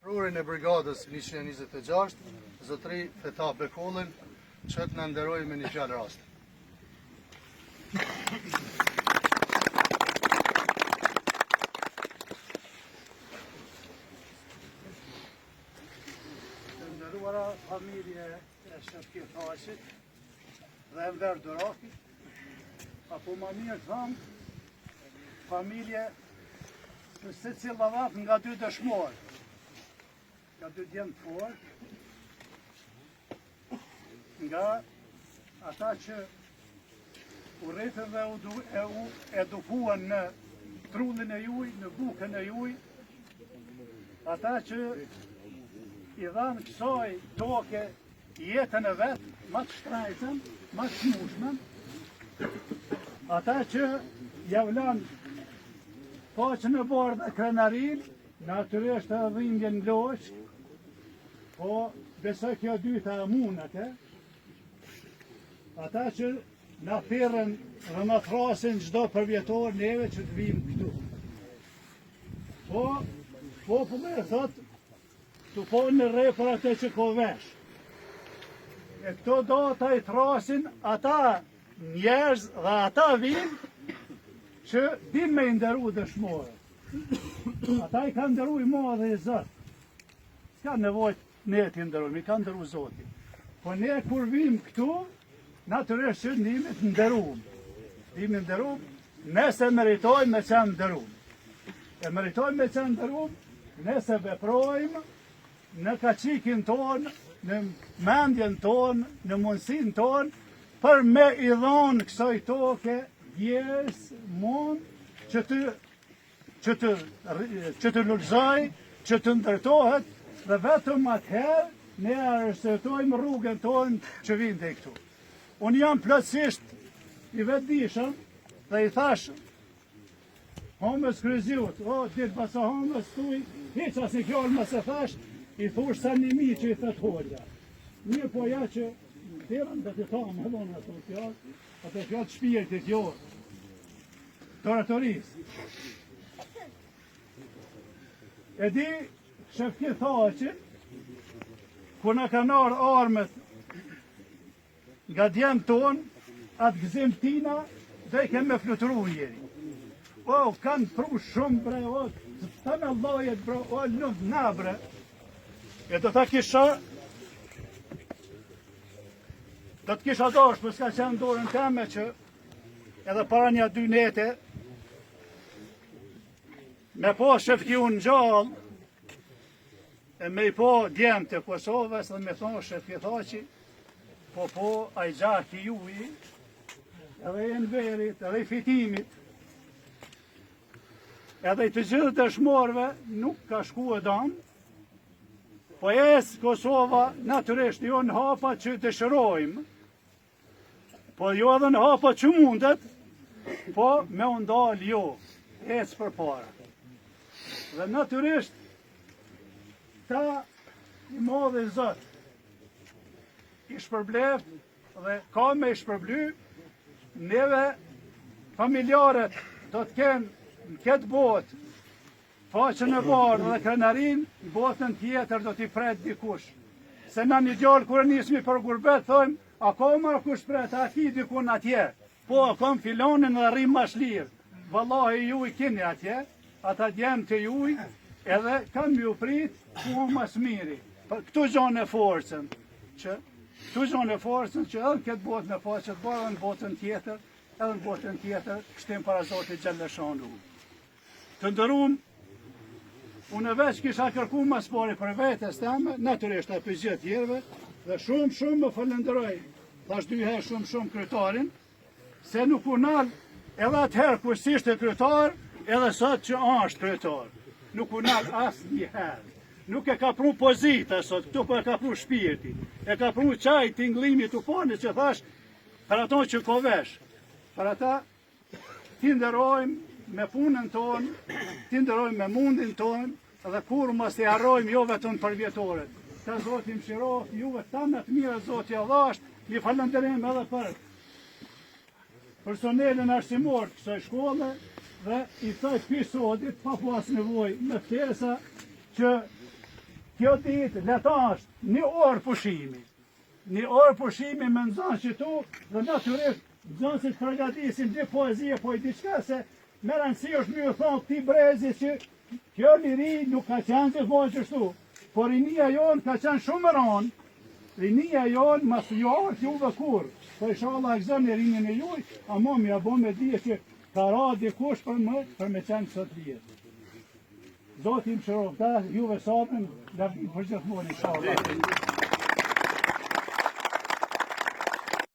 Prokurorin e brigadës 126, zotëri Fetah Bekullin, që të në nderoj me një fjalë rast. Të nderuara familje e Shefkit Haqit dhe Enver Doraki, apo më mirë thamë, familje të secila nga dy dëshmorë. Nga dy djemë forë, nga ata që u rritën dhe u edukuan në trullin e juj, në bukën e juj, ata që i dhanë kësaj toke jetën e vetë, ma të shtrajtën, ma të smushmen, ata që javlanë faqën e bardhë dhe krenarin, natyrisht edhe dhimbjen loqë, po besoj kjo dyta e munët, ata që na thirrën dhe na thrasin çdo përvjetor neve që të vim këtu. Po, populli e thot, të po në re për atë që ko vesh. E këto data i thrasin ata njerëz dhe ata vim që dim me nderu dëshmore. Ata i kanë nderu i ma dhe i Zot. S'ka nevojt ne t'i nderojmë, i kanë nderu Zoti. Po ne kur vim këtu, natyrisht që ndihemi të nderuam. Ndihemi nderuam, nëse meritojmë me qenë nderuam. E meritojmë me qenë nderuam, nëse veprojmë në kaqikin tonë, në mendjen tonë, në mundësin tonë, për me i dhonë kësaj toke vjerës mund që të lulëzoj, që të ndërtohet, dhe vetëm atëherë ne arrestojmë rrugën tonë që vinte këtu. Unë jam plotësisht i vetëdijshëm dhe i thash homës kryziut, ditë pasa homës tuj, hiq as një fjallë më se thash, i thush sa një mi që i thët hoxha. Mirë po ja që thirën dhe të thamë, hëllon ato fjallë, ato fjallë të shpirtit jo, të oratorisë. E di, Shefkit Haqit, ku në kanë ardhur armët nga djemë tonë, atë gëzim tina, dhe i kemë me fluturu njeri. Kanë pru shumë bre, të në lojet bre, lëvë na bre. E do të kisha dosh, për s'ka qenë dorën teme që edhe para një 2 nete, me po Shefki unë gjallë, e me i po djemë të Kosovës dhe me thonë Shefkit Haqi, po a i gjaki juji, edhe i Enverit, edhe i Fitimit, edhe i të gjithë dëshmorve nuk ka shku e danë, po esë Kosova natyrisht jo në hapa që dëshirojmë, po jo edhe në hapa që mundet, po me undal jo, esë për para. Dhe natyrisht, ta i modhe Zot, i shpërbleft dhe ka me i shpërbly, neve familjarët do të kenë në këtë botë, faqën e bardhë dhe krenarin, në botën tjetër do t'i pret dikush. Se na një gjallë kërë nismi për gurbet, thojmë, a ka marrë kush pret, a ki dikun atje, po a kam filonin dhe rrim mashlirë, vallahi ju i kini atje, ata djemë të juj, edhe kam ju prit, ku mas miri. Këtu gjonë e forcën, që edhe këtë botë në faqët bardhë, në botën tjetër, edhe në botën tjetër, shtim para Zotit Gjellëshanu. Të ndërum, unë veç kisha kërku mas pari për vetës teme, natyrisht e për gjithë tjerve, dhe shumë më falenderoj, thash 2 herë shumë kryetarin, se nuk u nalë edhe atëherë kërës ishte kryetar, edhe sot që është kryetar. Nuk u nalë asë një herë. Nuk e ka pru pozita sot, këtu për e ka pru shpirti. E ka pru qaj tinglimi të pone që thash, për ato që ko vesh. Për ata, ti nderojmë me punën tonë, ti nderojmë me mundin tonë, dhe kur mos i harrojmë jo vetëm për vjetoret. Të Zoti mëshiroft, juve tanët mire Zoti adhasht, një falënderim edhe për personelin arsimor kësaj shkolle, dhe i thaj pisodit pa pas nevoj me ftesa që kjo ditë leta është një orë pushimi. Një orë pushimi me nëzanë që tu dhe natyrisht nëzanë që të përgatisim dy poezije po i diçka se me rëndësi është mjë thonë ti brezi që kjo liri nuk ka qenë që thonë qështu, por rinia jonë ka qenë shumë rënë, rinia jonë mas jo është juve kur, po inshallah e gëzën e rinin e juj, a mo mi abo me dhije që ka ra dikush për me qenë sot vjetë. Zoti më shërovë ta, juve satën, dhe për gjithmonë inshallah.